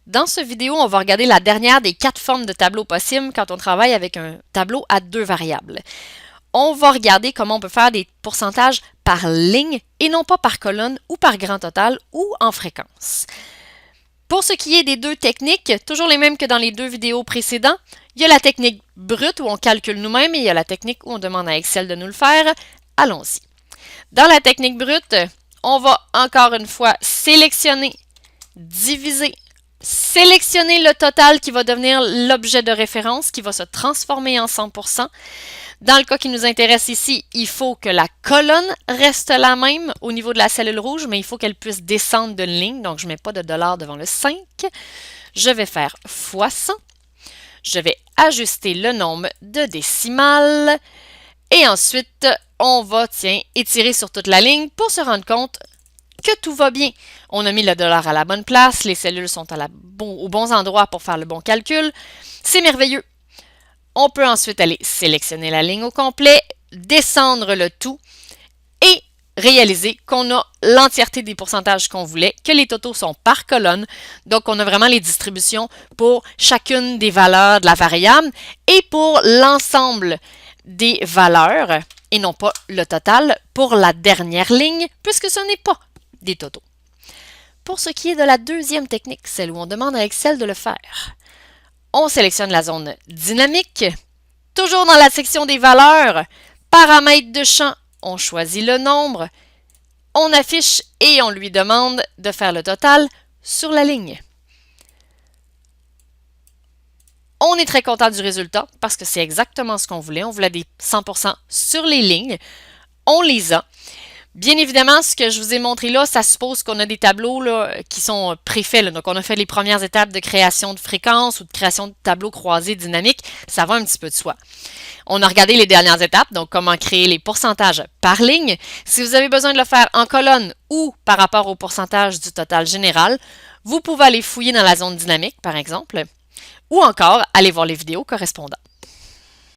Dans cette vidéo, on va regarder la dernière des 4 formes de tableau possibles quand on travaille avec un tableau à 2 variables. On va regarder comment on peut faire des pourcentages par ligne et non pas par colonne ou par grand total ou en fréquence. Pour ce qui est des 2 techniques, toujours les mêmes que dans les 2 vidéos précédentes, il y a la technique brute où on calcule nous-mêmes et il y a la technique où on demande à Excel de nous le faire. Allons-y. Dans la technique brute, on va encore une fois sélectionner, diviser, sélectionner le total qui va devenir l'objet de référence, qui va se transformer en 100%. Dans le cas qui nous intéresse ici, il faut que la colonne reste la même au niveau de la cellule rouge, mais il faut qu'elle puisse descendre d'une ligne, donc je ne mets pas de dollar devant le 5. Je vais faire fois 100. Je vais ajuster le nombre de décimales. Et ensuite, on va, étirer sur toute la ligne pour se rendre compte que tout va bien. On a mis le dollar à la bonne place, les cellules sont aux bons endroits pour faire le bon calcul. C'est merveilleux. On peut ensuite aller sélectionner la ligne au complet, descendre le tout et réaliser qu'on a l'entièreté des pourcentages qu'on voulait, que les totaux sont par colonne. Donc, on a vraiment les distributions pour chacune des valeurs de la variable et pour l'ensemble des valeurs et non pas le total pour la dernière ligne puisque ce n'est pas des totaux. Pour ce qui est de la deuxième technique, celle où on demande à Excel de le faire, on sélectionne la zone dynamique. Toujours dans la section des valeurs, paramètres de champ, on choisit le nombre, on affiche et on lui demande de faire le total sur la ligne. On est très content du résultat parce que c'est exactement ce qu'on voulait. On voulait des 100% sur les lignes. On les a. Bien évidemment, ce que je vous ai montré là, ça suppose qu'on a des tableaux là, qui sont préfaits. Là. Donc, on a fait les premières étapes de création de fréquences ou de création de tableaux croisés dynamiques. Ça va un petit peu de soi. On a regardé les dernières étapes, donc comment créer les pourcentages par ligne. Si vous avez besoin de le faire en colonne ou par rapport au pourcentage du total général, vous pouvez aller fouiller dans la zone dynamique, par exemple, ou encore aller voir les vidéos correspondantes.